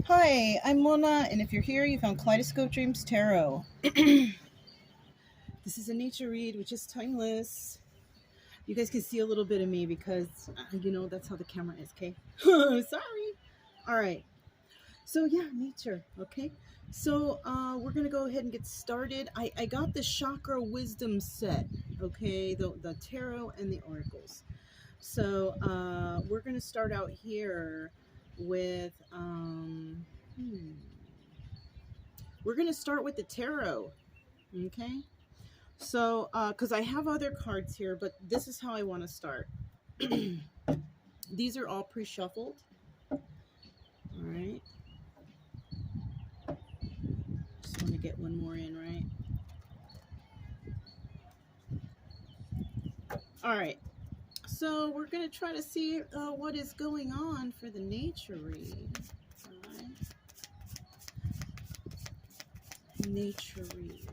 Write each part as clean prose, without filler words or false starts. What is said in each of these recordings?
Hi, I'm Mona, and if you're here, you found Kaleidoscope Dreams Tarot. This is a nature read, which is timeless. You guys can see a little bit of me because, that's how the camera is, okay? Sorry. All right. So, yeah, nature, okay? So, we're going to go ahead and get started. I got the Chakra Wisdom set, okay? The tarot and the oracles. So, we're going to start out here with... we're going to start with the tarot, okay? So, because I have other cards here, but this is how I want to start. These are all pre-shuffled. All right. Just want to get one more in, right? All right. So we're going to try to see what is going on for the nature read. All right. Nature read.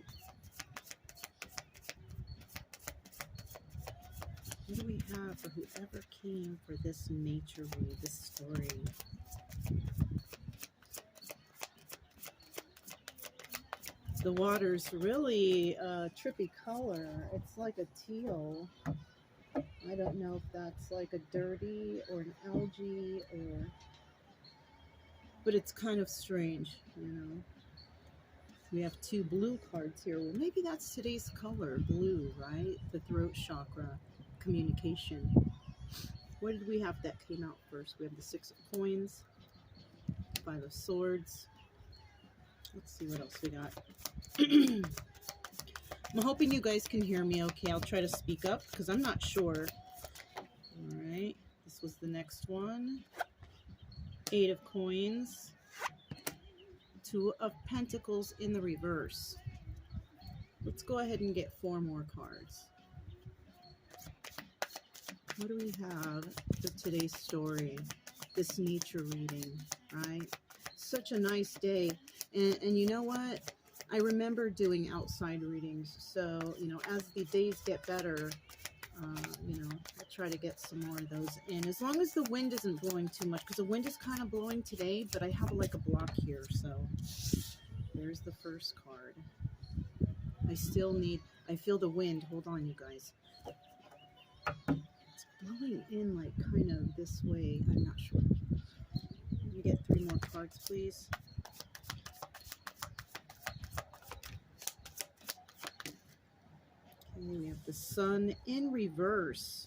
What do we have for whoever came for this nature read, this story? The water's really a trippy color. It's like a teal. I don't know if that's like a dirty or an algae but it's kind of strange, We have two blue cards here. Well, maybe that's today's color, blue, right? The throat chakra, communication. What did we have that came out first? We have the Six of Coins, Five of Swords. Let's see what else we got. I'm hoping you guys can hear me okay. I'll try to speak up because I'm not sure. All right, this was the next one. Eight of Coins. Two of Pentacles in the reverse. Let's go ahead and get four more cards. What do we have for today's story? This nature reading, right? Such a nice day. And you know what? I remember doing outside readings. So, as the days get better, I'll try to get some more of those in. As long as the wind isn't blowing too much, because the wind is kind of blowing today, but I have like a block here. So there's the first card. I feel the wind. Hold on, you guys. It's blowing in like kind of this way. I'm not sure. Let me get three more cards, please. Okay, we have the Sun in reverse.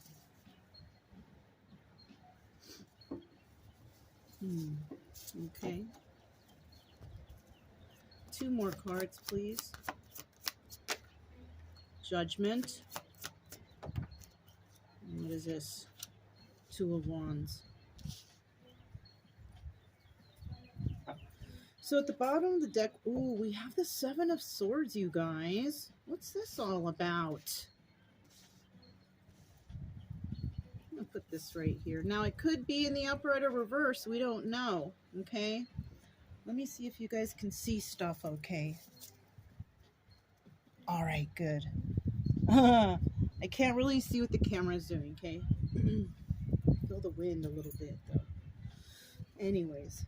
Okay. Two more cards, please. Judgment. And what is this? Two of Wands. So at the bottom of the deck, ooh, we have the Seven of Swords, you guys. What's this all about? I'm going to put this right here. Now, it could be in the upright or reverse. We don't know, okay? Let me see if you guys can see stuff, okay? All right, good. I can't really see what the camera is doing, okay? Feel the wind a little bit, though. Anyways.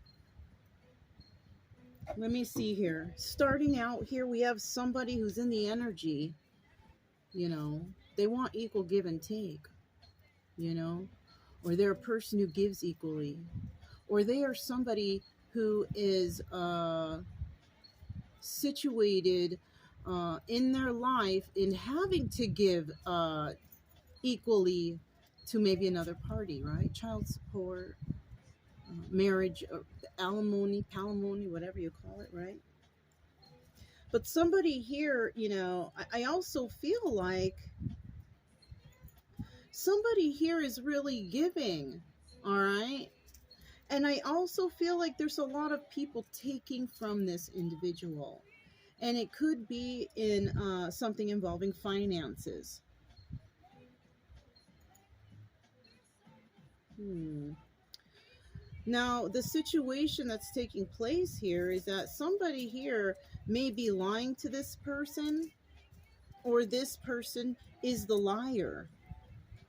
Let me see here. Starting out here, we have somebody who's in the energy, They want equal give and take, Or they're a person who gives equally. Or they are somebody who is situated in their life in having to give equally to maybe another party, right? Child support, marriage, alimony, palimony, whatever you call it, right? But somebody here, I also feel like somebody here is really giving, all right? And I also feel like there's a lot of people taking from this individual. And it could be in something involving finances. Now, the situation that's taking place here is that somebody here may be lying to this person, or this person is the liar.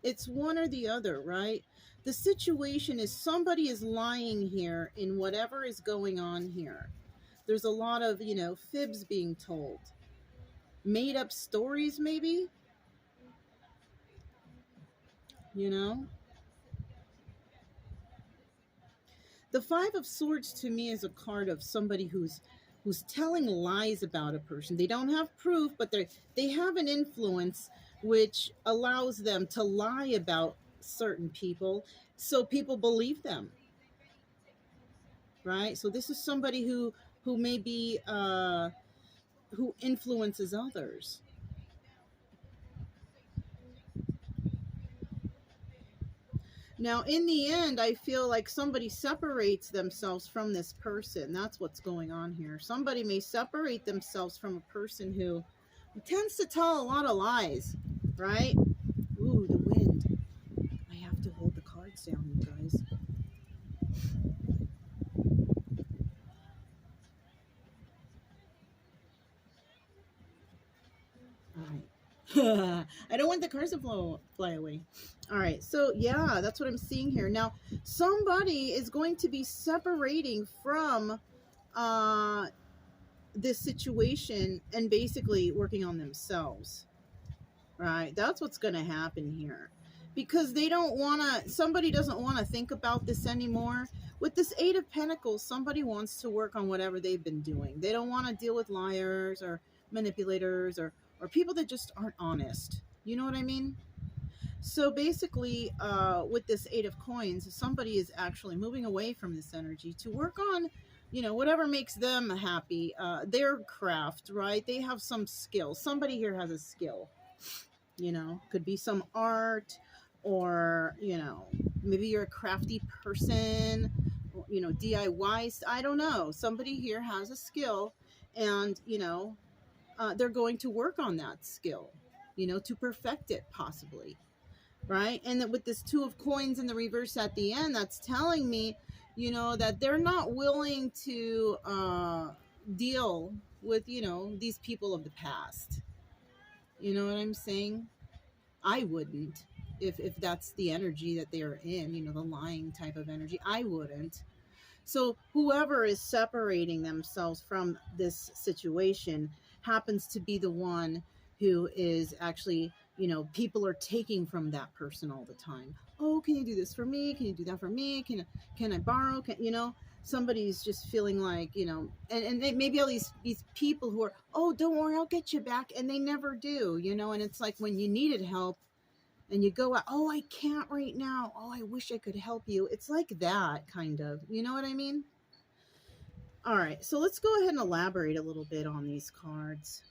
It's one or the other, right? The situation is somebody is lying here in whatever is going on here. There's a lot of, you know, fibs being told. Made up stories, maybe? You know? The Five of Swords to me is a card of somebody who's telling lies about a person. They don't have proof, but they have an influence which allows them to lie about certain people so people believe them. Right? So this is somebody who may be who influences others. Now, in the end, I feel like somebody separates themselves from this person. That's what's going on here. Somebody may separate themselves from a person who tends to tell a lot of lies, right? Ooh, the wind. I have to hold the cards down, you guys. All right. I don't want the cards to fly away. All right, so yeah, that's what I'm seeing here. Now, somebody is going to be separating from this situation and basically working on themselves, right? That's what's going to happen here, because they don't want to, somebody doesn't want to think about this anymore. With this Eight of Pentacles, somebody wants to work on whatever they've been doing. They don't want to deal with liars or manipulators or people that just aren't honest. You know what I mean? So basically, with this Eight of Coins, somebody is actually moving away from this energy to work on, you know, whatever makes them happy, their craft, right? They have some skill. Somebody here has a skill, you know, could be some art, or, you know, maybe you're a crafty person, you know, DIY, I don't know. Somebody here has a skill, and, you know, they're going to work on that skill, you know, to perfect it possibly, right? And that with this Two of Coins in the reverse at the end, that's telling me, you know, that they're not willing to deal with, you know, these people of the past. You know what I'm saying? I wouldn't, if that's the energy that they're in, you know, the lying type of energy. I wouldn't. So whoever is separating themselves from this situation happens to be the one who is actually, you know, people are taking from that person all the time. Oh, can you do this for me? Can you do that for me? Can I borrow? You know, somebody's just feeling like, you know, and maybe all these people who are, oh, don't worry, I'll get you back. And they never do, you know, and it's like when you needed help and you go out, oh, I can't right now. Oh, I wish I could help you. It's like that kind of, you know what I mean? All right, so let's go ahead and elaborate a little bit on these cards.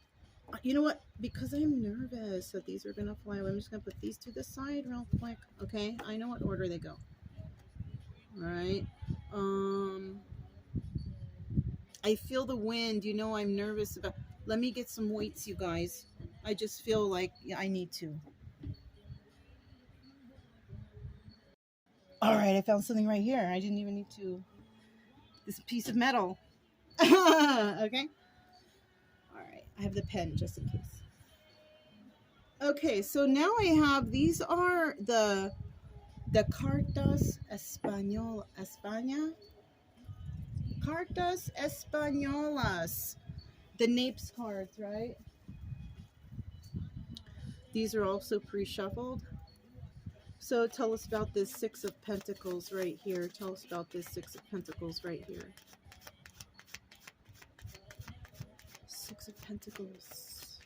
You know what? Because I'm nervous that these are going to fly away, I'm just going to put these to the side real quick. Okay, I know what order they go. All right. I feel the wind. You know, I'm nervous about... Let me get some weights, you guys. I just feel like I need to. All right, I found something right here. I didn't even need to... This piece of metal. Okay. All right, I have the pen just in case. Okay, so now I have, these are the cartas España. Cartas Españolas. The Napes cards, right? These are also pre-shuffled. So tell us about this Six of Pentacles right here. Tell us about this Six of Pentacles right here. Six of Pentacles.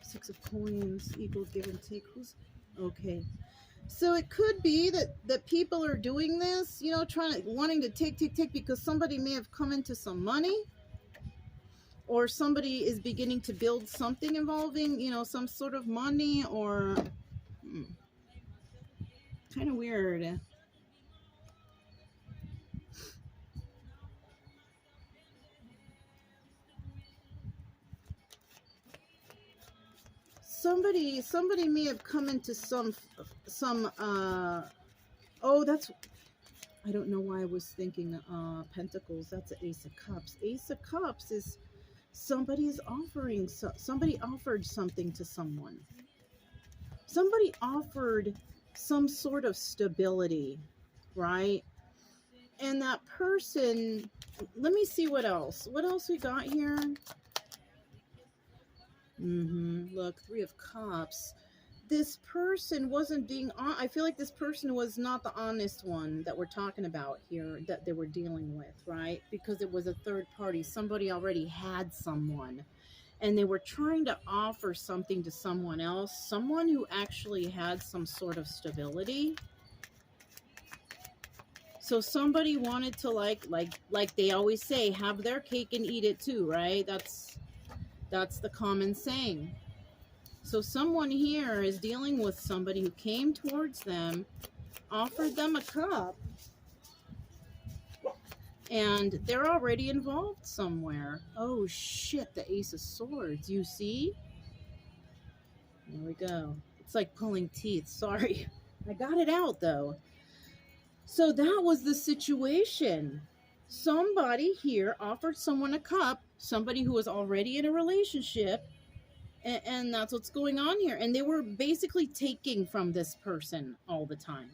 Six of Coins. Equal give and take. Who's... Okay. So it could be that people are doing this, you know, wanting to take because somebody may have come into some money, or somebody is beginning to build something involving, you know, some sort of money, or kind of weird. Somebody may have come into some oh, that's... I don't know why I was thinking Pentacles. That's an Ace of Cups. Ace of Cups is somebody is offering, somebody offered something to someone. Somebody offered some sort of stability, right? And that person, let me see what else. What else we got here? Look, Three of Cups. This person wasn't being on. I feel like this person was not the honest one that we're talking about here, that they were dealing with, right? Because it was a third party. Somebody already had someone, and they were trying to offer something to someone else, someone who actually had some sort of stability. So somebody wanted to like they always say, have their cake and eat it too, right? That's the common saying. So someone here is dealing with somebody who came towards them, offered them a cup, and they're already involved somewhere. Oh shit, the Ace of Swords, you see? There we go. It's like pulling teeth. Sorry. I got it out though. So that was the situation. Somebody here offered someone a cup, somebody who was already in a relationship, and that's what's going on here. And they were basically taking from this person all the time,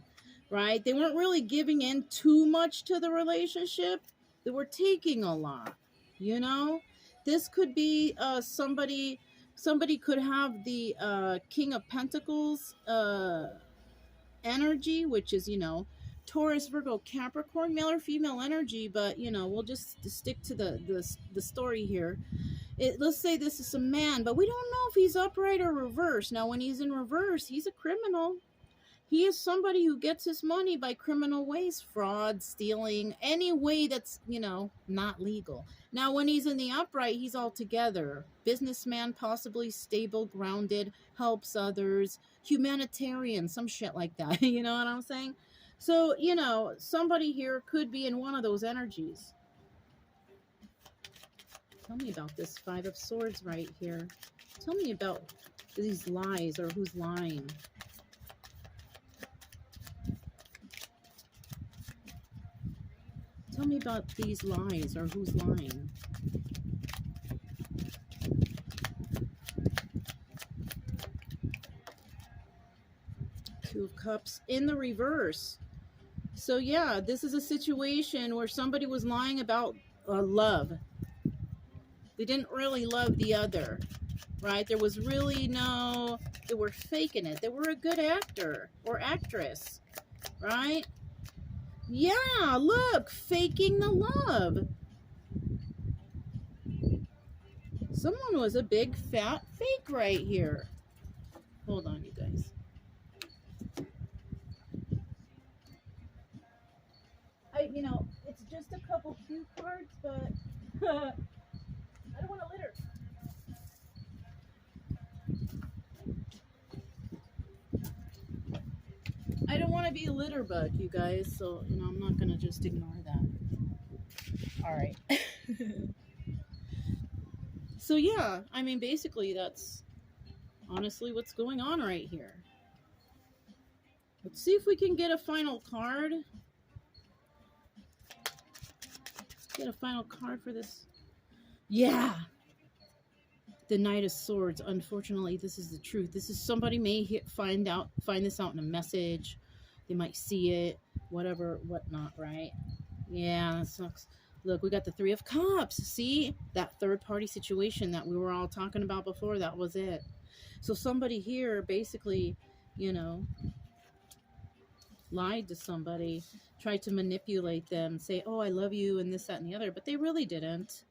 right? They weren't really giving in too much to the relationship. They were taking a lot, you know? This could be somebody could have the King of Pentacles energy, which is, you know, Taurus, Virgo, Capricorn, male or female energy, but, you know, we'll just stick to the story here. Let's say this is a man, but we don't know if he's upright or reverse. Now, when he's in reverse, he's a criminal. He is somebody who gets his money by criminal ways, fraud, stealing, any way that's, you know, not legal. Now, when he's in the upright, he's all together. Businessman, possibly stable, grounded, helps others, humanitarian, some shit like that. You know what I'm saying? So, you know, somebody here could be in one of those energies. Tell me about this Five of Swords right here. Tell me about these lies, or who's lying. Tell me about these lies, or who's lying. Two of Cups in the reverse. So yeah, this is a situation where somebody was lying about love. They didn't really love the other, right? There was really no, they were faking it. They were a good actor or actress, right? Yeah, look, faking the love. Someone was a big fat fake right here. Hold on, you guys. You know, it's just a couple cue cards, but I don't want to litter. I don't want to be a litter bug, you guys, so, you know, I'm not going to just ignore that. All right. So, yeah, I mean, basically, that's honestly what's going on right here. Let's see if we can get a final card. Get a final card for this. Yeah. The Knight of Swords. Unfortunately, this is the truth. This is somebody may find this out in a message. They might see it, whatever, whatnot, right? Yeah, that sucks. Look, we got the Three of Cups. See? That third party situation that we were all talking about before, that was it. So somebody here basically, you know, lied to somebody, tried to manipulate them, say, oh, I love you, and this, that, and the other, but they really didn't.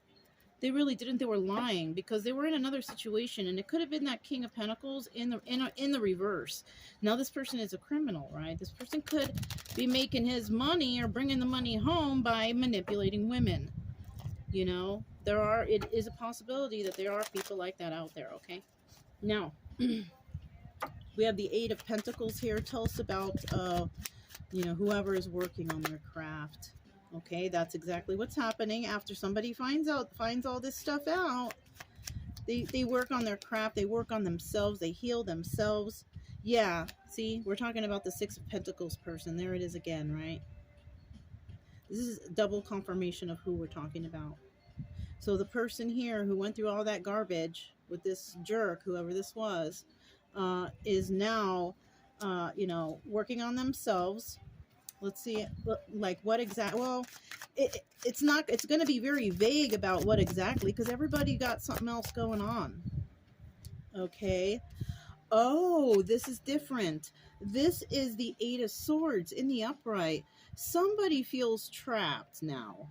They really didn't. They were lying because they were in another situation, and it could have been that King of Pentacles in the reverse. Now this person is a criminal, right? This person could be making his money or bringing the money home by manipulating women. You know, it is a possibility that there are people like that out there, okay? Now, we have the Eight of Pentacles here. Tell us about, you know, whoever is working on their craft. Okay, that's exactly what's happening after somebody finds all this stuff out. They work on their craft. They work on themselves. They heal themselves. Yeah, see, we're talking about the Six of Pentacles person. There it is again, right? This is double confirmation of who we're talking about. So the person here who went through all that garbage with this jerk, whoever this was, is now you know, working on themselves. Let's see, like what exact, well, it's not, it's going to be very vague about what exactly, because everybody got something else going on. Okay. Oh, this is different. This is the Eight of Swords in the upright. Somebody feels trapped now,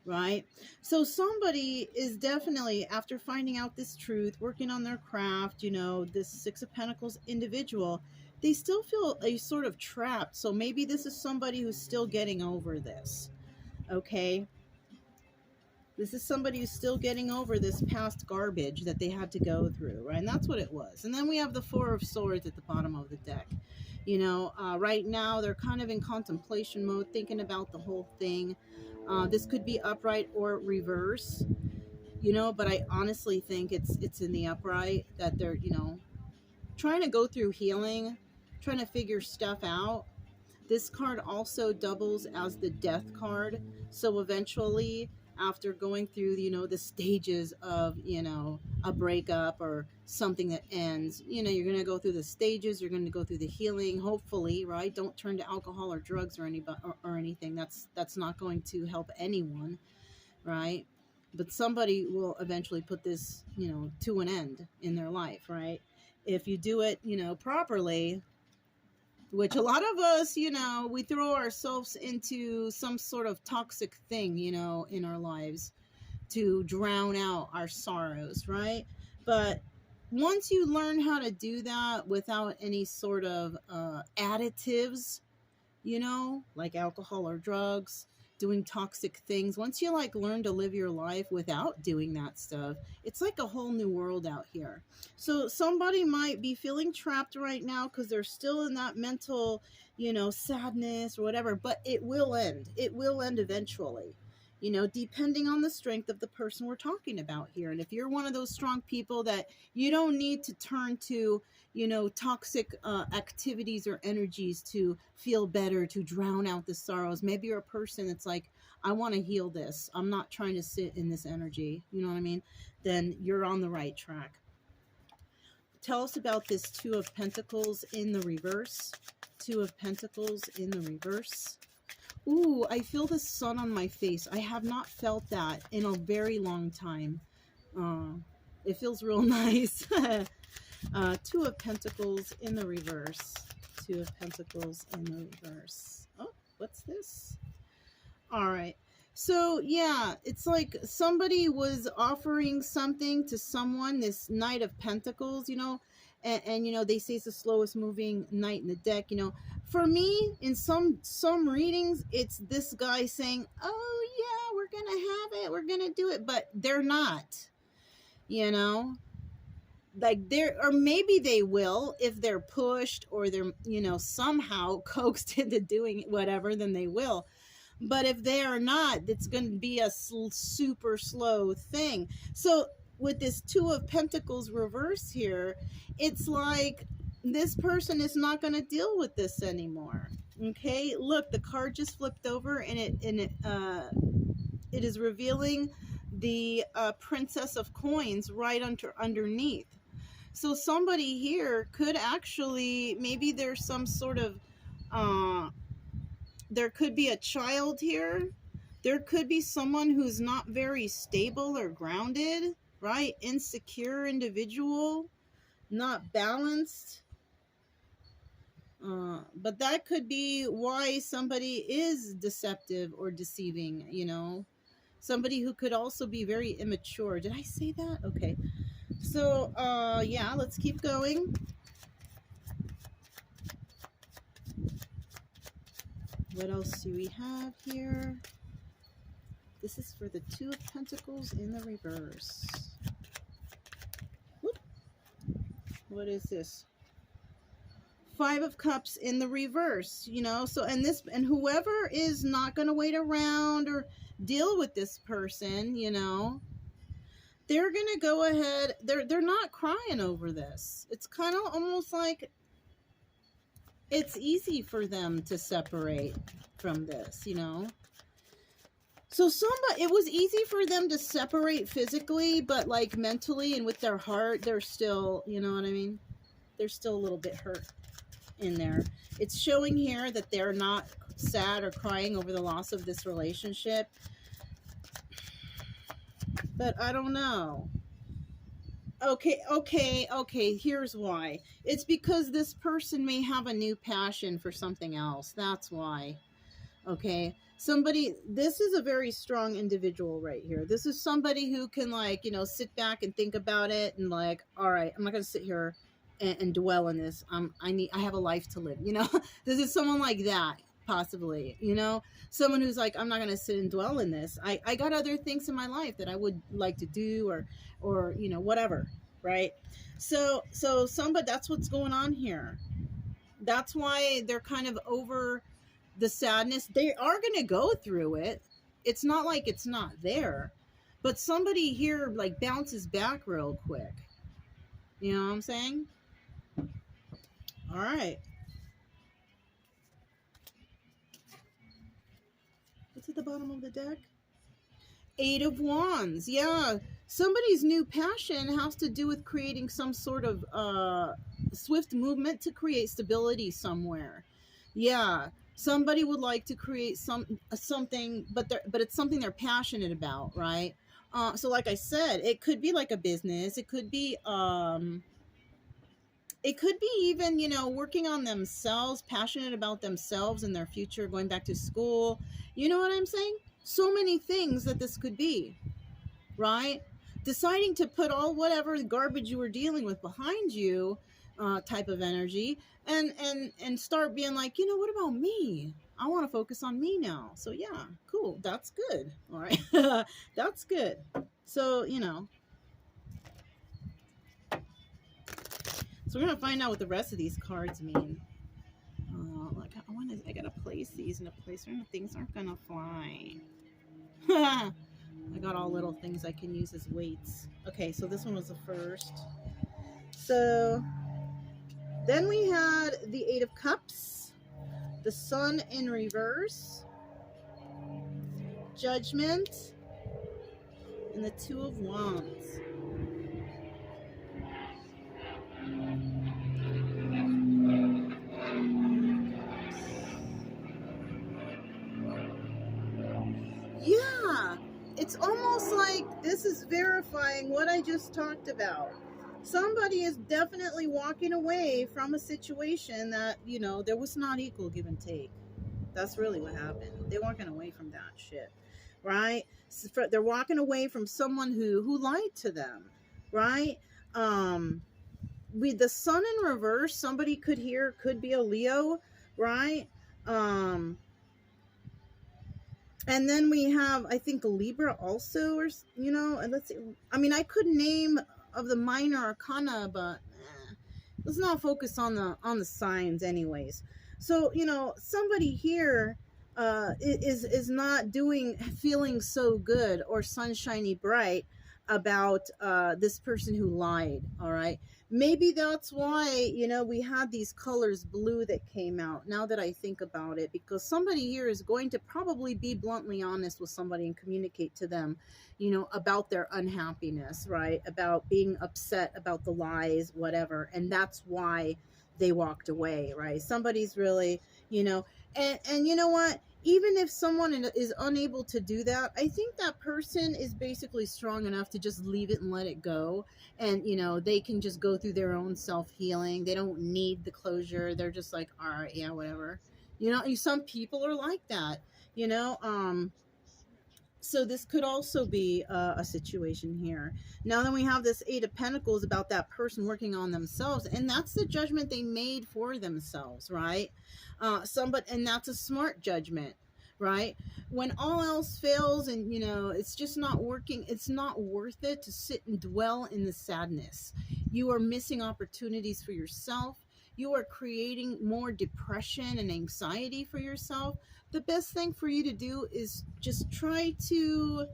right? So somebody is definitely, after finding out this truth, working on their craft, you know, this Six of Pentacles individual, they still feel a sort of trapped. So maybe this is somebody who's still getting over this, okay? This is somebody who's still getting over this past garbage that they had to go through, right? And that's what it was. And then we have the Four of Swords at the bottom of the deck. You know, right now they're kind of in contemplation mode, thinking about the whole thing. This could be upright or reverse, you know, but I honestly think it's in the upright that they're, you know, trying to go through healing, trying to figure stuff out. This card also doubles as the Death card. So eventually, after going through, you know, the stages of, you know, a breakup or something that ends, you know, you're going to go through the stages, you're going to go through the healing, hopefully, right? Don't turn to alcohol or drugs or anything. That's not going to help anyone, right? But somebody will eventually put this, you know, to an end in their life, right? If you do it, you know, properly, which a lot of us, you know, we throw ourselves into some sort of toxic thing, you know, in our lives to drown out our sorrows, right? But once you learn how to do that without any sort of additives, you know, like alcohol or drugs, doing toxic things, once you like learn to live your life without doing that stuff, it's like a whole new world out here. So somebody might be feeling trapped right now because they're still in that mental, you know, sadness or whatever, but it will end. It will end eventually, you know, depending on the strength of the person we're talking about here. And if you're one of those strong people that you don't need to turn to, you know, toxic activities or energies to feel better, to drown out the sorrows. Maybe you're a person that's like, I want to heal this. I'm not trying to sit in this energy. You know what I mean? Then you're on the right track. Tell us about this Two of Pentacles in the reverse. Two of Pentacles in the reverse. Ooh, I feel the sun on my face. I have not felt that in a very long time. It feels real nice. Two of Pentacles in the reverse. Two of Pentacles in the reverse. Oh, what's this? All right. So, yeah, it's like somebody was offering something to someone, this Knight of Pentacles, you know, and you know, they say it's the slowest moving knight in the deck, you know. For me, in some readings, it's this guy saying, oh, yeah, we're going to have it, we're going to do it, but they're not, you know. Like they're, or maybe they will if they're pushed or they're, you know, somehow coaxed into doing whatever, then they will. But if they are not, it's going to be a super slow thing. So with this Two of Pentacles reverse here, it's like this person is not going to deal with this anymore. Okay, look, the card just flipped over and it is revealing the Princess of Coins right underneath. So somebody here could actually, maybe there's some sort of, there could be a child here. There could be someone who's not very stable or grounded, right? Insecure individual, not balanced. But that could be why somebody is deceptive or deceiving, you know. Somebody who could also be very immature. Did I say that? Okay. So, yeah, let's keep going. What else do we have here? This is for the Two of Pentacles in the reverse. Whoop. What is this? Five of Cups in the reverse, you know. So, and whoever is not going to wait around or deal with this person, you know, they're going to go ahead. They're not crying over this. It's kind of almost like it's easy for them to separate from this, you know. So it was easy for them to separate physically, but like mentally and with their heart, they're still, you know what I mean? They're still a little bit hurt. in there. It's showing here that they're not sad or crying over the loss of this relationship. But I don't know. Okay, here's why. It's because this person may have a new passion for something else. That's why. Okay, somebody, this is a very strong individual right here. This is somebody who can, like, you know, sit back and think about it and like, all right, I'm not gonna sit here and dwell on this. I have a life to live, you know. This is someone like that, possibly, you know, someone who's like, I'm not gonna sit and dwell in this. I got other things in my life that I would like to do, or you know, whatever, right? So somebody, that's what's going on here. That's why they're kind of over the sadness. They are going to go through it. It's not like it's not there, but somebody here like bounces back real quick. You know what I'm saying? All right. What's at the bottom of the deck? Eight of Wands. Yeah. Somebody's new passion has to do with creating some sort of swift movement to create stability somewhere. Yeah. Somebody would like to create something, but it's something they're passionate about, right? So like I said, it could be like a business. It could be even, you know, working on themselves, passionate about themselves and their future, going back to school. You know what I'm saying? So many things that this could be, right? Deciding to put all whatever garbage you were dealing with behind you, type of energy, and start being like, you know, what about me? I want to focus on me now. So yeah, cool. That's good. All right. That's good. So, you know, so we're going to find out what the rest of these cards mean. Like I got to place these in a place where things aren't going to fly. I got all little things I can use as weights. Okay, so this one was the first. So then we had the Eight of Cups, the Sun in reverse, Judgment, and the Two of Wands. Yeah, it's almost like this is verifying what I just talked about. Somebody is definitely walking away from a situation that, you know, there was not equal give and take. That's really what happened. They're walking away from that shit, right? They're walking away from someone who lied to them, right? With the Sun in reverse, somebody could be a Leo, right? And then we have, I think, Libra also, or, you know, and let's see. I mean, I could name of the minor arcana, but let's not focus on the signs anyways. So, you know, somebody here is not feeling so good or sunshiny bright about this person who lied. All right, maybe that's why, you know, we had these colors blue that came out, now that I think about it, because somebody here is going to probably be bluntly honest with somebody and communicate to them, you know, about their unhappiness, right, about being upset about the lies, whatever, and that's why they walked away, right? Somebody's really, you know, and you know what, even if someone is unable to do that, I think that person is basically strong enough to just leave it and let it go. And, you know, they can just go through their own self-healing. They don't need the closure. They're just like, all right, yeah, whatever. You know, some people are like that, you know. So this could also be a situation here. Now then we have this Eight of Pentacles about that person working on themselves. And that's the judgment they made for themselves, right? And that's a smart judgment, right? When all else fails and, you know, it's just not working, it's not worth it to sit and dwell in the sadness. You are missing opportunities for yourself. You are creating more depression and anxiety for yourself. The best thing for you to do is just try to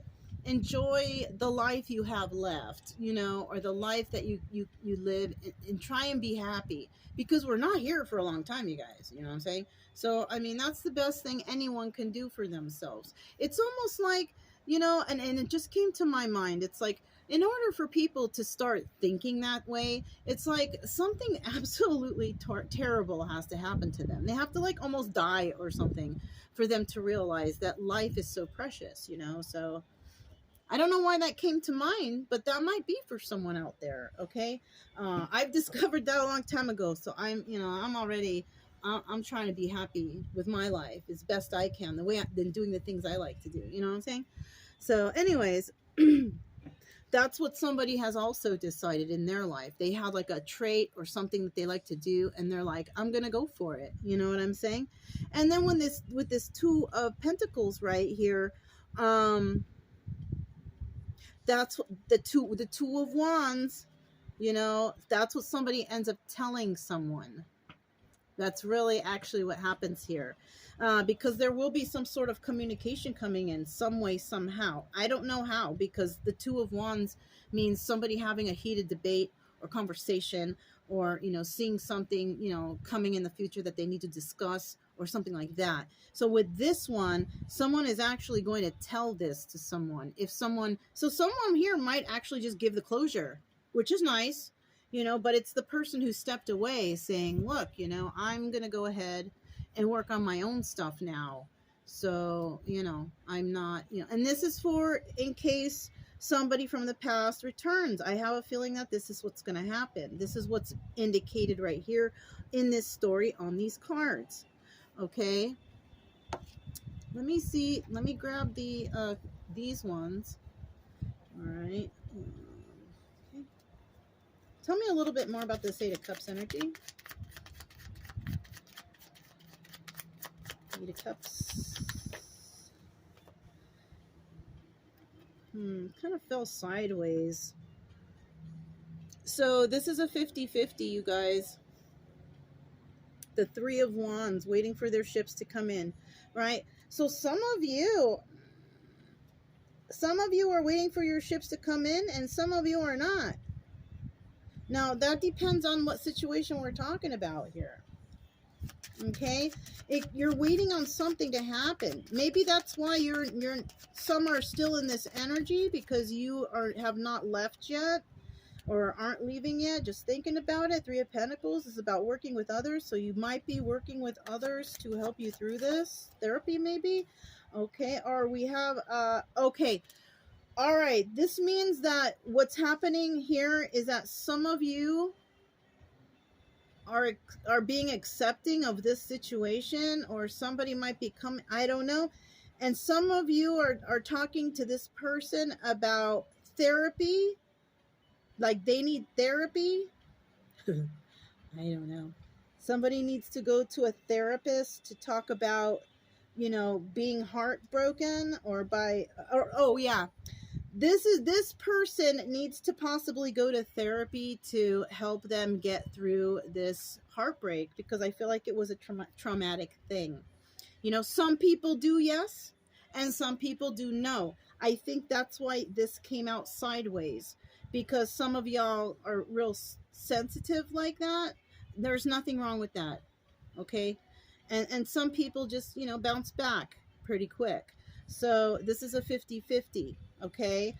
enjoy the life you have left, you know, or the life that you live, and try and be happy, because we're not here for a long time, you guys, you know what I'm saying? So, I mean, that's the best thing anyone can do for themselves. It's almost like, you know, and it just came to my mind. It's like in order for people to start thinking that way, it's like something absolutely terrible has to happen to them. They have to like almost die or something for them to realize that life is so precious, you know? So I don't know why that came to mind, but that might be for someone out there. Okay. I've discovered that a long time ago. So I'm already, I'm trying to be happy with my life as best I can, the way I've been doing the things I like to do. You know what I'm saying? So anyways, that's what somebody has also decided in their life. They have like a trait or something that they like to do, and they're like, I'm gonna go for it. You know what I'm saying? And then when this with this Two of Pentacles right here, that's the Two of Wands, you know, that's what somebody ends up telling someone. That's really actually what happens here. Because there will be some sort of communication coming in some way, somehow. I don't know how, because the Two of Wands means somebody having a heated debate or conversation, or, you know, seeing something, you know, coming in the future that they need to discuss or something like that. So with this one, someone is actually going to tell this to someone. So someone here might actually just give the closure, which is nice, you know, but it's the person who stepped away saying, look, you know, I'm going to go ahead and work on my own stuff now. So, you know, I'm not, you know, and this is for in case somebody from the past returns. I have a feeling that this is what's going to happen. This is what's indicated right here in this story on these cards. Okay. Let me see. Let me grab these ones. All right. Okay. Tell me a little bit more about this Eight of Cups energy. Eight of Cups. Kind of fell sideways. So this is a 50-50, you guys. The Three of Wands, waiting for their ships to come in, right? So some of you are waiting for your ships to come in, and some of you are not. Now, that depends on what situation we're talking about here. Okay, you're waiting on something to happen. Maybe that's why some are still in this energy, because you have not left yet or aren't leaving yet, just thinking about it. Three of Pentacles is about working with others, so you might be working with others to help you through this. Therapy, maybe. Okay, or we have, okay. All right, this means that what's happening here is that some of you are being accepting of this situation, or somebody might be coming, I don't know. And some of you are talking to this person about therapy, like they need therapy. I don't know. Somebody needs to go to a therapist to talk about, you know, being heartbroken, or oh yeah, this person needs to possibly go to therapy to help them get through this heartbreak, because I feel like it was a traumatic thing. You know, some people do yes, and some people do no. I think that's why this came out sideways, because some of y'all are real sensitive like that. There's nothing wrong with that. Okay. And some people just, you know, bounce back pretty quick. So this is a 50-50. Okay.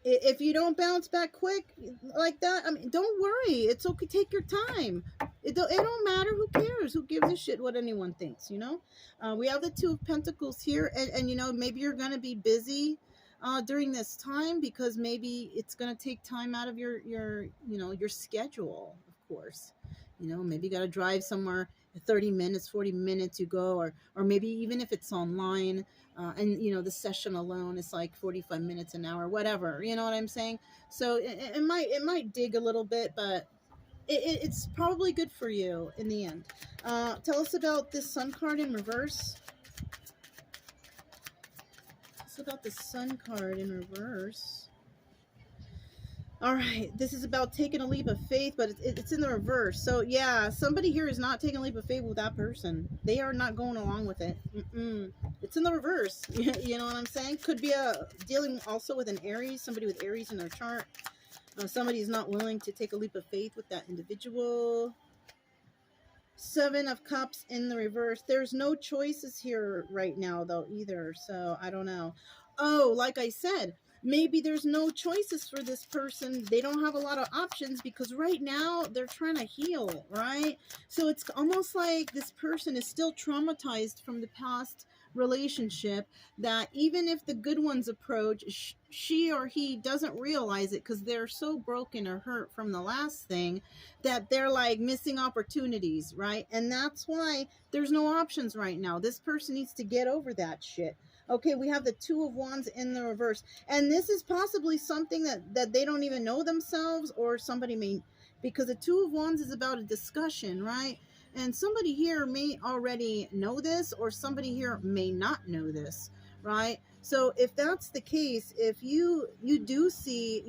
If you don't bounce back quick like that, I mean, don't worry. It's okay. Take your time. It don't matter. Who cares? Who gives a shit what anyone thinks, you know? We have the Two of Pentacles here, and you know, maybe you're going to be busy during this time, because maybe it's going to take time out of your you know, your schedule, of course. You know, maybe you got to drive somewhere, 30 minutes, 40 minutes you go, or maybe even if it's online, and you know, the session alone is like 45 minutes, an hour, whatever, you know what I'm saying? So it might dig a little bit, but it's probably good for you in the end. Tell us about this Sun card in reverse. Tell us about the Sun card in reverse. All right, this is about taking a leap of faith, but it's in the reverse. So yeah, somebody here is not taking a leap of faith with that person. They are not going along with it. It's in the reverse. You know what I'm saying? Could be dealing also with an Aries, somebody with Aries in their chart. Somebody is not willing to take a leap of faith with that individual. Seven of Cups in the reverse. There's no choices here right now, though, either. So I don't know. Oh, like I said, maybe there's no choices for this person. They don't have a lot of options because right now they're trying to heal, right? So it's almost like this person is still traumatized from the past relationship, that even if the good ones approach, she or he doesn't realize it because they're so broken or hurt from the last thing that they're like missing opportunities, right? And that's why there's no options right now. This person needs to get over that shit. Okay, we have the Two of Wands in the reverse. And this is possibly something that they don't even know themselves, or somebody may, because the Two of Wands is about a discussion, right? And somebody here may already know this, or somebody here may not know this, right? So if that's the case, if you do see,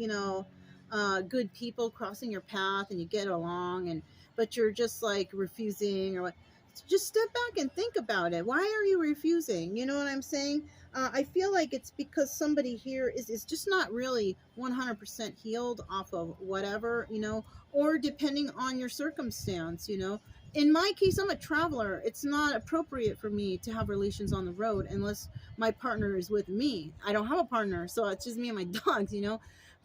good people crossing your path and you get along, but you're just like refusing or what, just step back and think about it. Why are you refusing? You know what I'm saying? I feel like it's because somebody here is just not really 100% healed off of whatever, or depending on your circumstance, In my case, I'm a traveler. It's not appropriate for me to have relations on the road unless my partner is with me. I don't have a partner, so it's just me and my dogs,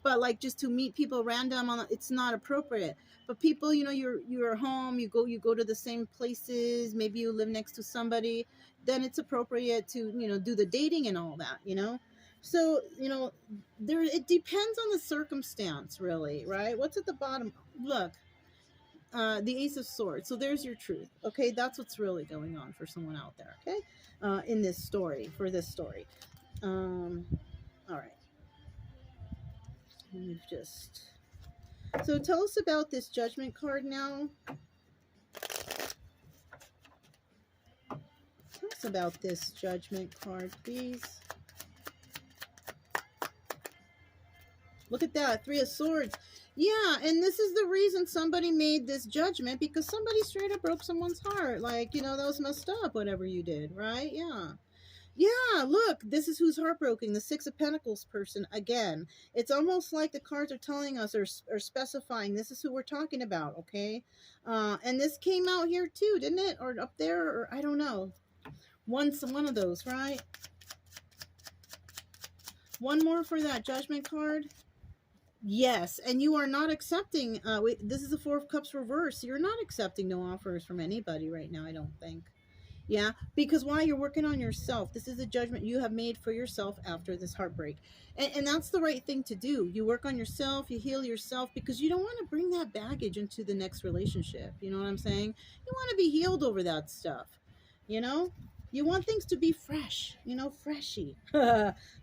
But like just to meet people random, it's not appropriate. But people, you're home, you go to the same places, maybe you live next to somebody, then it's appropriate to, do the dating and all that, So, it depends on the circumstance, really, right? What's at the bottom? Look, the Ace of Swords. So there's your truth. Okay, that's what's really going on for someone out there. Okay, in this story, for this story. All right. We've just. So tell us about this Judgment card now. Tell us about this Judgment card, please. Look at that, Three of Swords. Yeah, and this is the reason somebody made this judgment, because somebody straight up broke someone's heart. Like, that was messed up, whatever you did, right? Yeah. Yeah, look, this is who's heartbroken. The Six of Pentacles person again. It's almost like the cards are telling us, or specifying, this is who we're talking about, okay? And this came out here too, didn't it? Or up there, or I don't know. One of those, right? One more for that Judgment card. Yes, and you are not accepting, this is the Four of Cups reverse. You're not accepting no offers from anybody right now, I don't think. Yeah, because why? You're working on yourself. This is a judgment you have made for yourself after this heartbreak. And that's the right thing to do. You work on yourself, you heal yourself, because you don't want to bring that baggage into the next relationship. You know what I'm saying? You want to be healed over that stuff. You want things to be fresh, freshy,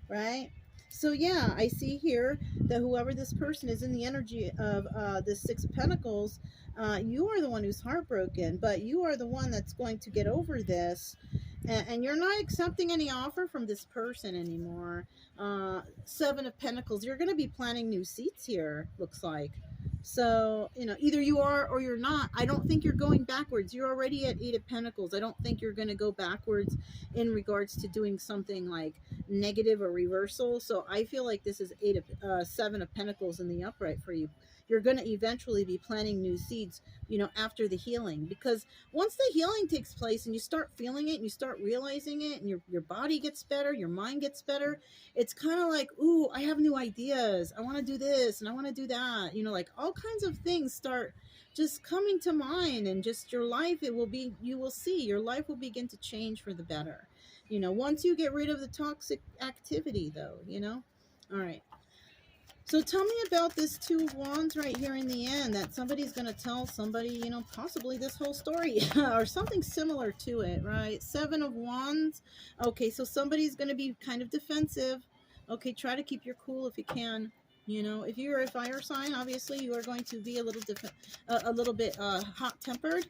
right? So yeah, I see here that whoever this person is in the energy of this Six of Pentacles, you are the one who's heartbroken, but you are the one that's going to get over this, and you're not accepting any offer from this person anymore. Seven of Pentacles, you're going to be planting new seeds here, looks like. So, either you are or you're not. I don't think you're going backwards. You're already at Eight of Pentacles. I don't think you're going to go backwards in regards to doing something like negative or reversal. So I feel like this is Seven of Pentacles in the upright for you. You're going to eventually be planting new seeds, after the healing. Because once the healing takes place and you start feeling it and you start realizing it and your body gets better, your mind gets better, it's kind of like, ooh, I have new ideas. I want to do this and I want to do that. Like all kinds of things start just coming to mind, and just your life, you will see your life will begin to change for the better. Once you get rid of the toxic activity though, All right. So tell me about this Two of Wands right here in the end, that somebody's going to tell somebody, possibly this whole story or something similar to it, right? Seven of Wands. Okay, so somebody's going to be kind of defensive. Okay, try to keep your cool if you can. If you're a fire sign, obviously you are going to be a little bit hot-tempered.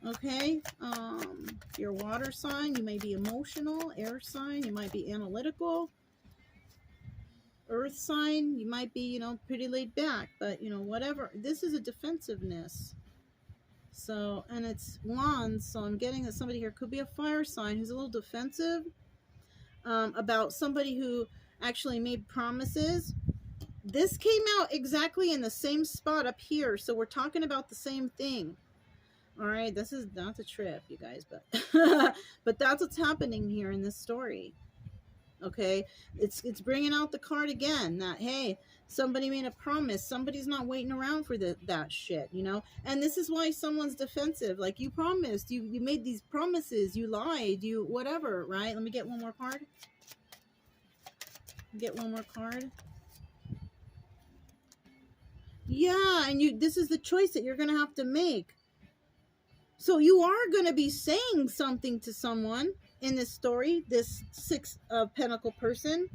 Okay, if you're a water sign, you may be emotional. Air sign, you might be analytical. Earth sign, you might be, pretty laid back, but, whatever. This is a defensiveness. So, and it's Wands, so I'm getting that somebody here could be a fire sign who's a little defensive about somebody who actually made promises. This came out exactly in the same spot up here, so we're talking about the same thing. All right, this is not a trip, you guys, but but that's what's happening here in this story. Okay, it's bringing out the card again that, hey, somebody made a promise. Somebody's not waiting around for that shit, you know. And this is why someone's defensive. Like, you promised, you made these promises, you lied, you whatever, right? Let me get one more card. Get one more card. Yeah, and this is the choice that you're gonna have to make. So you are gonna be saying something to someone in this story, this Six of Pentacle person.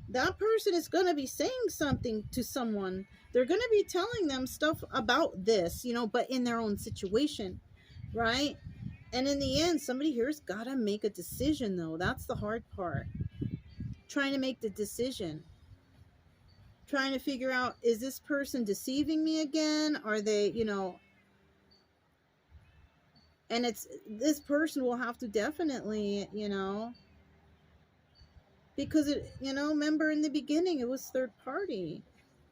That person is going to be saying something to someone. They're going to be telling them stuff about this, you know, but in their own situation, right? And in the end, somebody here's got to make a decision, though. That's the hard part. Trying to make the decision. Trying to figure out, is this person deceiving me again? Are they, you know... And this person will have to definitely, you know... Because, you know, remember in the beginning, it was third party.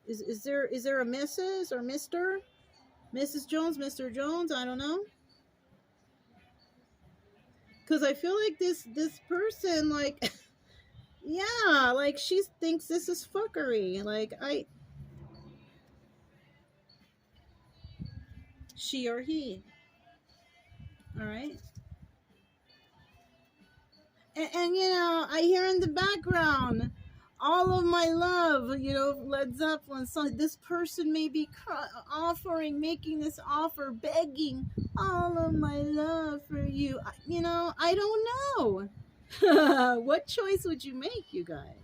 Is there a Mrs. or Mr.? Mrs. Jones, Mr. Jones? I don't know. Because I feel like this person, like, yeah, like, she thinks this is fuckery. Like, she or he. All right. And you know, I hear in the background, all of my love, you know, Led Zeppelin song. This person may be making this offer, begging all of my love for you. You know, I don't know. What choice would you make, you guys?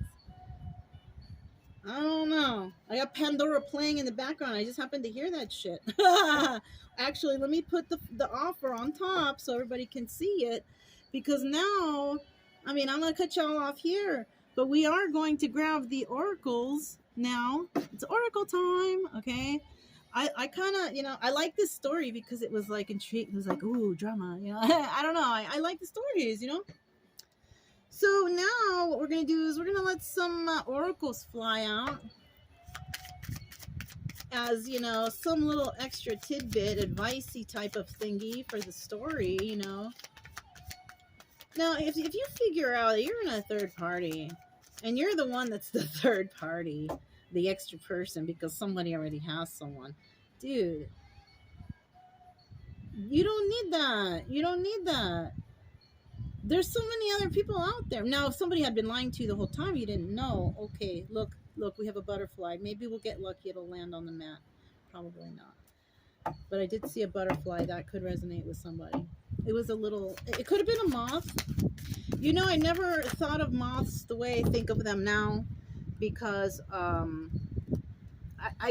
I don't know. I got Pandora playing in the background. I just happened to hear that shit. Actually, let me put the offer on top so everybody can see it. Because now, I mean, I'm going to cut y'all off here. But we are going to grab the oracles now. It's oracle time, okay? I kind of, you know, I like this story because it was like intriguing. It was like, ooh, drama, you know? I don't know. I like the stories, you know? So now what we're going to do is we're going to let some oracles fly out as, you know, some little extra tidbit, advice-y type of thingy for the story, you know. Now, if you figure out you're in a third party and you're the one that's the third party, the extra person because somebody already has someone, dude, you don't need that. You don't need that. There's so many other people out there. Now, if somebody had been lying to you the whole time, you didn't know. Okay, look, we have a butterfly. Maybe we'll get lucky. It'll land on the mat. Probably not. But I did see a butterfly. That could resonate with somebody. It was a little... It could have been a moth. You know, I never thought of moths the way I think of them now. Because I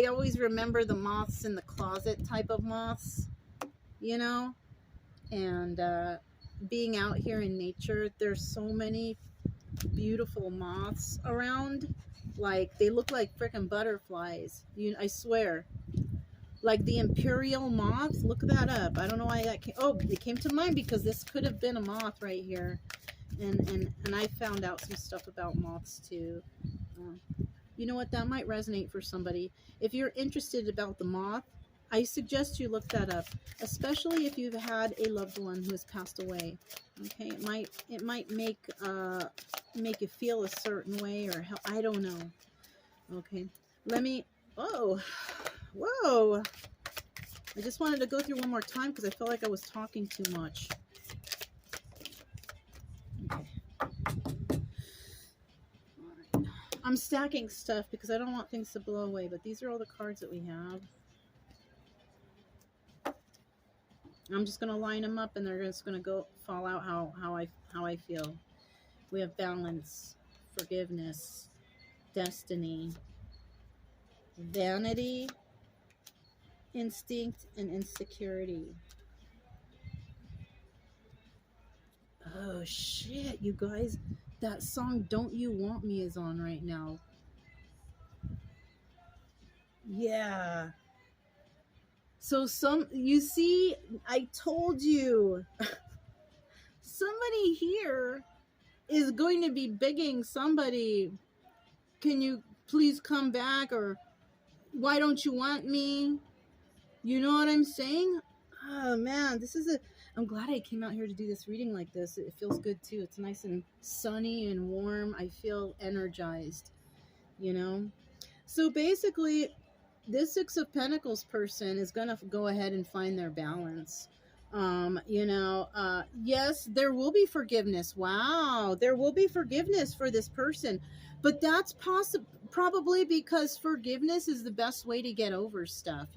always remember the moths in the closet type of moths. You know? And... being out here in nature, there's so many beautiful moths around. Like, they look like freaking butterflies. I swear. Like the imperial moth. Look that up. I don't know why that came. Oh, it came to mind because this could have been a moth right here. And I found out some stuff about moths too. You know what? That might resonate for somebody. If you're interested about the moth, I suggest you look that up, especially if you've had a loved one who has passed away. Okay, it might make you feel a certain way or help. I don't know. Okay, let me. Oh, whoa! I just wanted to go through one more time because I felt like I was talking too much. Okay. All right. I'm stacking stuff because I don't want things to blow away. But these are all the cards that we have. I'm just going to line them up and they're just going to go fall out how I feel. We have balance, forgiveness, destiny, vanity, instinct, and insecurity. Oh shit, you guys, that song Don't You Want Me is on right now. Yeah. So you see, I told you, somebody here is going to be begging somebody, can you please come back, or why don't you want me? You know what I'm saying? Oh man, this is I'm glad I came out here to do this reading like this. It feels good too. It's nice and sunny and warm. I feel energized, you know? So basically, this Six of Pentacles person is going to go ahead and find their balance. Yes, there will be forgiveness. Wow, there will be forgiveness for this person, but that's probably because forgiveness is the best way to get over stuff,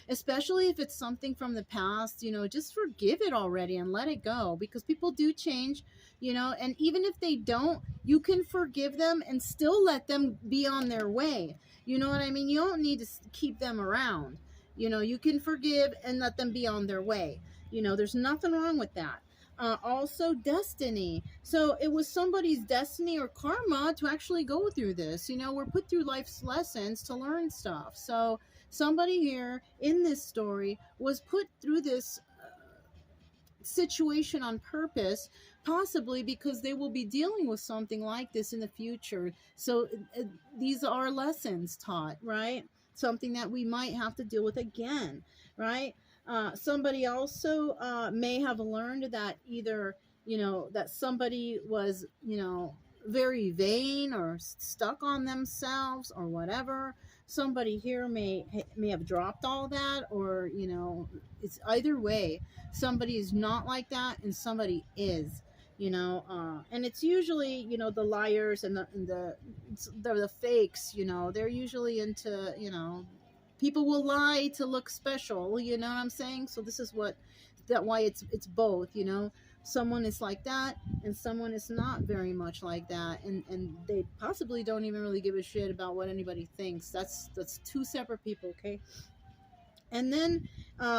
especially if it's something from the past. Just forgive it already and let it go, because people do change, and even if they don't, you can forgive them and still let them be on their way. You know what I mean? You don't need to keep them around. You can forgive and let them be on their way. There's nothing wrong with that. Also, destiny. So it was somebody's destiny or karma to actually go through this. We're put through life's lessons to learn stuff. So somebody here in this story was put through this situation on purpose, possibly because they will be dealing with something like this in the future. So these are lessons taught, right? Something that we might have to deal with again, right? Somebody also may have learned that either, that somebody was, very vain or stuck on themselves or whatever. Somebody here may have dropped all that, or, it's either way. Somebody is not like that and somebody is, and it's usually, the liars and the fakes, they're usually into, people will lie to look special, you know what I'm saying? So this is why it's both, someone is like that and someone is not very much like that, and they possibly don't even really give a shit about what anybody thinks. That's two separate people, okay? And then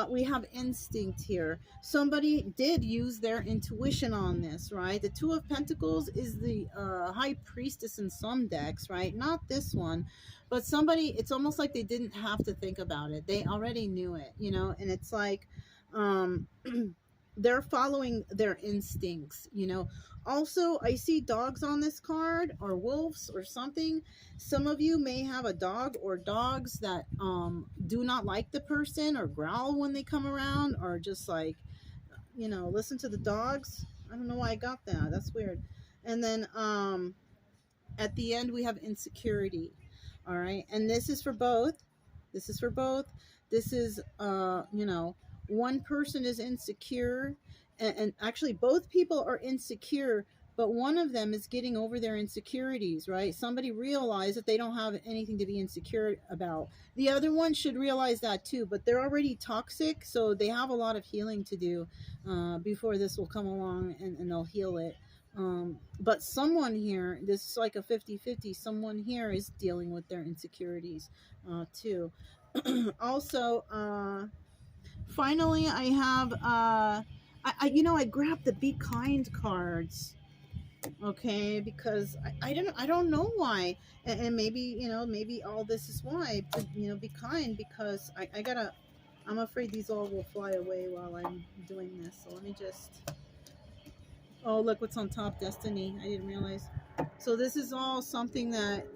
we have instinct here. Somebody did use their intuition on this, right? The Two of Pentacles is the High Priestess in some decks, right? Not this one. But somebody, it's almost like they didn't have to think about it. They already knew it, and it's like they're following their instincts, Also, I see dogs on this card, or wolves or something. Some of you may have a dog or dogs that do not like the person or growl when they come around, or just like, listen to the dogs. I don't know why I got that. That's weird. And then at the end, we have insecurity. All right. And this is for both. This is for both. This is, one person is insecure, and actually both people are insecure, but one of them is getting over their insecurities, right? Somebody realized that they don't have anything to be insecure about. The other one should realize that too, but they're already toxic, so they have a lot of healing to do before this will come along and they'll heal it. But someone here, this is like a 50-50, someone here is dealing with their insecurities too. Also, finally, I have, I grabbed the Be Kind cards, okay, because I don't know why, and maybe, maybe all this is why, but, be kind, because I'm afraid these all will fly away while I'm doing this, so let me just, oh, look what's on top, Destiny, I didn't realize. So this is all something that,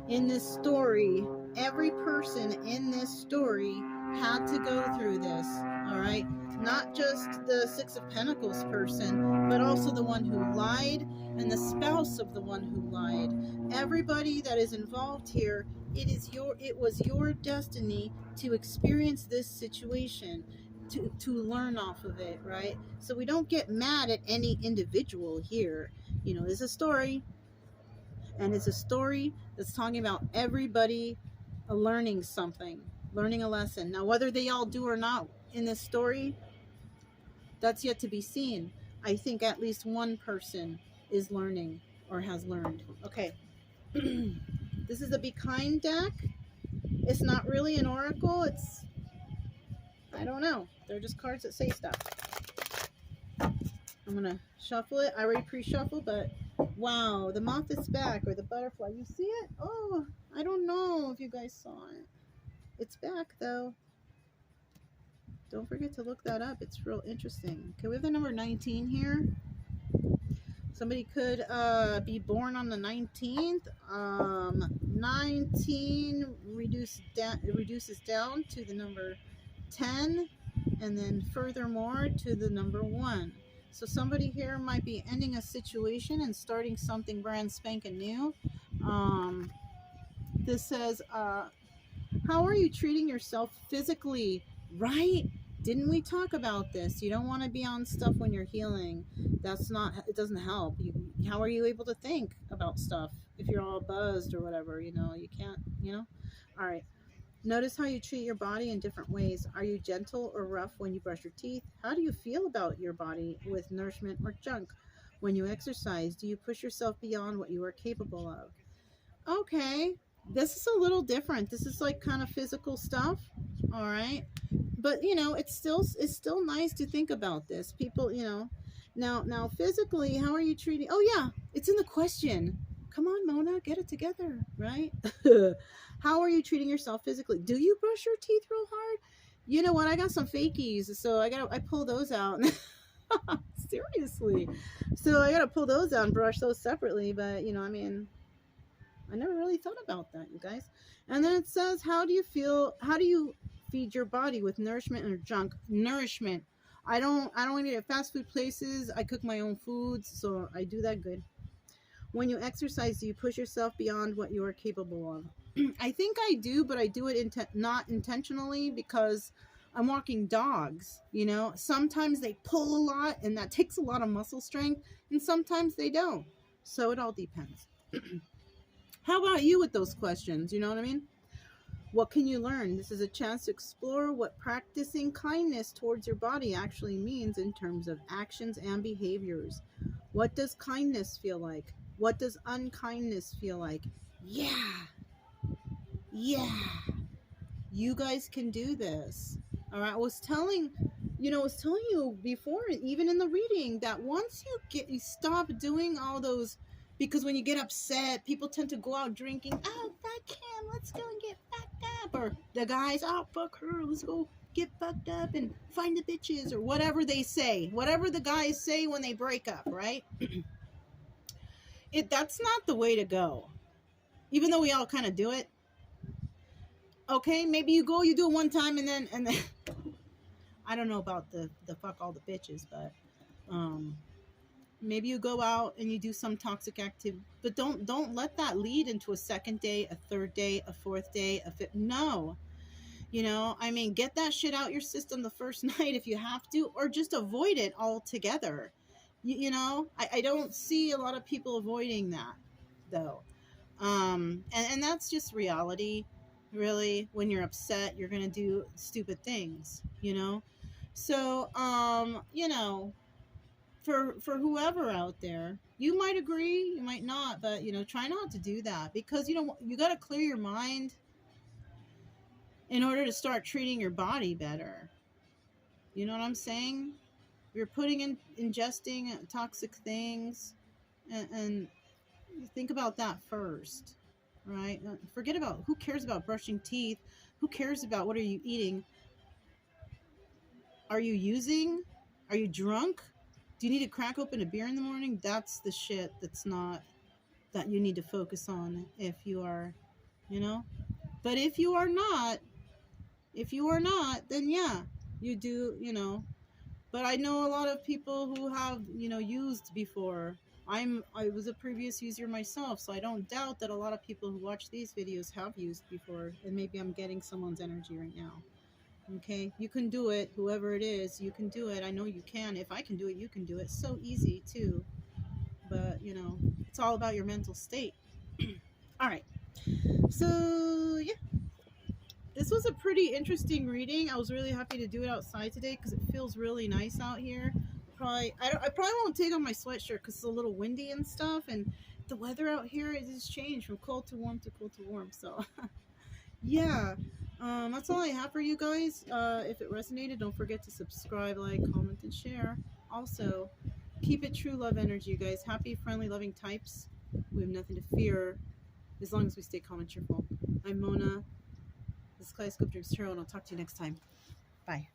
in this story, every person in this story had to go through this, all right? Not just the Six of Pentacles person, but also the one who lied and the spouse of the one who lied. Everybody that is involved here, it was your destiny to experience this situation, to learn off of it, right? So we don't get mad at any individual here. It's a story, and it's a story that's talking about everybody learning something, learning a lesson. Now, whether they all do or not in this story, that's yet to be seen. I think at least one person is learning or has learned. Okay. This is a Be Kind deck. It's not really an oracle. I don't know. They're just cards that say stuff. I'm going to shuffle it. I already pre-shuffled, but wow, the moth is back, or the butterfly. You see it? Oh, I don't know if you guys saw it. It's back, though. Don't forget to look that up. It's real interesting. Okay, we have the number 19 here. Somebody could be born on the 19th. 19 reduces down to the number 10. and then furthermore to the number 1. So somebody here might be ending a situation and starting something brand spanking new. This says, how are you treating yourself physically? Right? Didn't we talk about this? You don't want to be on stuff when you're healing. That's not, it doesn't help. How are you able to think about stuff if you're all buzzed or whatever? You know, you can't, you know? All right. Notice how you treat your body in different ways. Are you gentle or rough when you brush your teeth? How do you feel about your body with nourishment or junk? When you exercise, do you push yourself beyond what you are capable of? Okay, this is a little different. This is like kind of physical stuff, all right? But you know, it's still nice to think about this. People, you know, now physically, how are you treating? Oh yeah, it's in the question. Come on, Mona, get it together, right? How are you treating yourself physically? Do you brush your teeth real hard? You know what? I got some fakies, so I pull those out. Seriously. So I gotta pull those out and brush those separately. But you know, I mean, I never really thought about that, you guys. And then it says, how do you feel? How do you feed your body with nourishment or junk? Nourishment. I don't eat at fast food places. I cook my own foods, so I do that good. When you exercise, do you push yourself beyond what you are capable of? I think I do, but I do it not intentionally because I'm walking dogs, you know. Sometimes they pull a lot and that takes a lot of muscle strength, and sometimes they don't. So it all depends. How about you with those questions? You know what I mean? What can you learn? This is a chance to explore what practicing kindness towards your body actually means in terms of actions and behaviors. What does kindness feel like? What does unkindness feel like? Yeah. Yeah. You guys can do this. All right. I was telling you before, even in the reading, that once you stop doing all those, because when you get upset, people tend to go out drinking. Oh, fuck him, let's go and get fucked up. Or the guys, oh, fuck her, let's go get fucked up and find the bitches, or whatever they say. Whatever the guys say when they break up, right? That's not the way to go. Even though we all kind of do it. Okay, maybe you do it one time and then I don't know about the fuck all the bitches, but maybe you go out and you do some toxic activity, but don't let that lead into a second day, a third day, a fourth day, a fifth. No, you know, I mean, get that shit out your system the first night if you have to, or just avoid it altogether. You know, I don't see a lot of people avoiding that though, and that's just reality. Really, when you're upset, you're gonna do stupid things, you know. So you know, for whoever out there, you might agree, you might not, but you know, try not to do that, because you know, you got to clear your mind in order to start treating your body better. You know what I'm saying? You're ingesting toxic things, and think about that first, right? Forget about, who cares about brushing teeth, who cares about what are you eating. Are you using? Are you drunk? Do you need to crack open a beer in the morning? That's the shit that you need to focus on if you are, you know. But if you are not, then yeah, you do, you know. But I know a lot of people who have, you know, used before. I was a previous user myself, so I don't doubt that a lot of people who watch these videos have used before, and maybe I'm getting someone's energy right now. Okay, you can do it. Whoever it is, you can do it. I know you can. If I can do it, you can do it. So easy too. But you know, it's all about your mental state. All right. So yeah, this was a pretty interesting reading. I was really happy to do it outside today because it feels really nice out here. I probably won't take on my sweatshirt because it's a little windy and stuff, and the weather out here has changed from cold to warm to cold to warm. So yeah, that's all I have for you guys. If it resonated, don't forget to subscribe, like, comment, and share. Also, keep it true love energy, you guys. Happy, friendly, loving types. We have nothing to fear as long as we stay calm and cheerful. I'm Mona. This is Kaleidoscope Dreams Tarot, and I'll talk to you next time. Bye.